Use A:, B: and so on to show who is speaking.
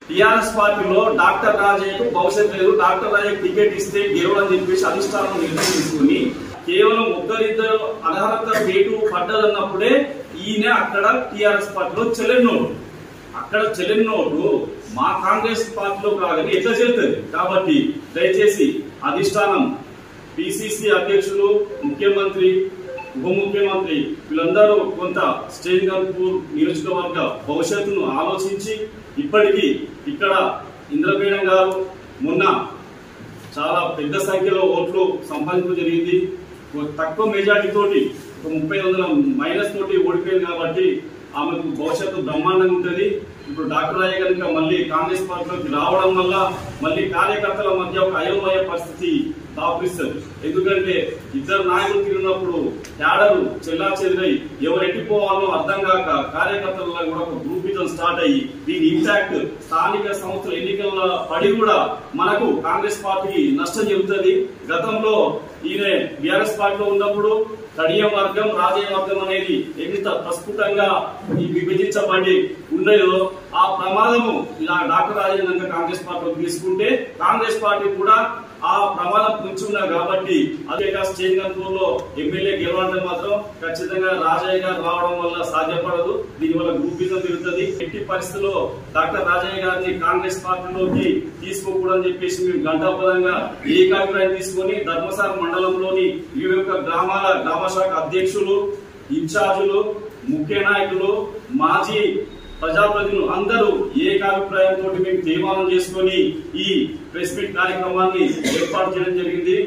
A: TRS పార్టీలో doctor రాజయ్యకు భవిష్యత్ లేదు, డాక్టర్ రాజయ్యకు టికెట్ ఇస్తే గెలవని చెప్పేసి అధిష్టానం నిర్ణయం తీసుకుని కేవలం ఒక్కరిద్దరు అనర్హత వేటు పడ్డదన్నప్పుడే ఈయన అక్కడ టీఆర్ఎస్ పార్టీలో చెల్లెన్నోడు, అక్కడ చెల్లెన్నోడు మా కాంగ్రెస్ పార్టీలో కాదని ఎట్లా చేస్తుంది. కాబట్టి దయచేసి అధిష్టానం, పిసిసి అధ్యక్షులు, ముఖ్యమంత్రి, ఉప ముఖ్యమంత్రి వీళ్ళందరూ కొంత శ్రీగంపూర్ నియోజకవర్గ భవిష్యత్తును ఆలోచించి ఇప్పటికీ ఇక్కడ ఇంద్రబీడం గారు మొన్న చాలా పెద్ద సంఖ్యలో ఓట్లు సంపాదించడం జరిగింది. తక్కువ మెజార్టీ తోటి 30,000 తోటి ఓడిపోయింది. కాబట్టి ఆమెకు భవిష్యత్తు బ్రహ్మాండంగా ఉంటుంది. ఇప్పుడు డాక్టర్ రాజయ్య కనుక మళ్ళీ కాంగ్రెస్ పార్టీలోకి రావడం వల్ల మళ్ళీ కార్యకర్తల మధ్య ఒక అయోమయ పరిస్థితి దాపురిస్తుంది. ఎందుకంటే ఇద్దరు నాయకులు తిరిగినప్పుడు తేడాలు చెల్లా చెదిరై ఎవరెట్టిపోవాలో అర్థం కాక కార్యకర్తలలో కూడా ఒక గ్రూపిజం స్టార్ట్ అయ్యి దీని ఇంపాక్ట్ స్థానిక సంస్థల ఎన్నికల పడి కూడా మనకు కాంగ్రెస్ పార్టీకి నష్టం జరుగుతుంది. గతంలో ఈయన బీఆర్ఎస్ పార్టీలో ఉన్నప్పుడు కడియం వర్గం, రాజయ్య వర్గం అనేది ఎంత ప్రస్ఫుటంగా విభజించబడి ఉండేదో ఆ ప్రమాదము ఇలా డాక్టర్ రాజయ్య కాంగ్రెస్ పార్టీలోకి తీసుకుంటే కాంగ్రెస్ పార్టీ కూడా ఆ ప్రమాదం పుంచున్నారు. కాబట్టి అదే శ్రీగంపూర్లో ఎమ్మెల్యే గెలవాలంటే మాత్రం ఖచ్చితంగా రాజయ్య గారు రావడం వల్ల సాధ్యపడదు. దీనివల్ల గ్రూపిజం తిరుగుతుంది. ఎట్టి పరిస్థితుల్లో డాక్టర్ రాజయ్య గారిని కాంగ్రెస్ పార్టీలోకి తీసుకోకూడదని చెప్పేసి మేము గంటాపదంగా ఏకాభిప్రాయం తీసుకొని ధర్మసార మండలంలోని వివిధ గ్రామాల గ్రామశాఖ అధ్యక్షులు, ఇన్ఛార్జీలు, ముఖ్య నాయకులు, మాజీ ప్రజాప్రతినిధులు అందరూ ఏకాభిప్రాయంతో మేము తీర్మానం చేసుకొని ఈ ప్రెస్ మీట్ కార్యక్రమాన్ని ఏర్పాటు చేయడం జరిగింది.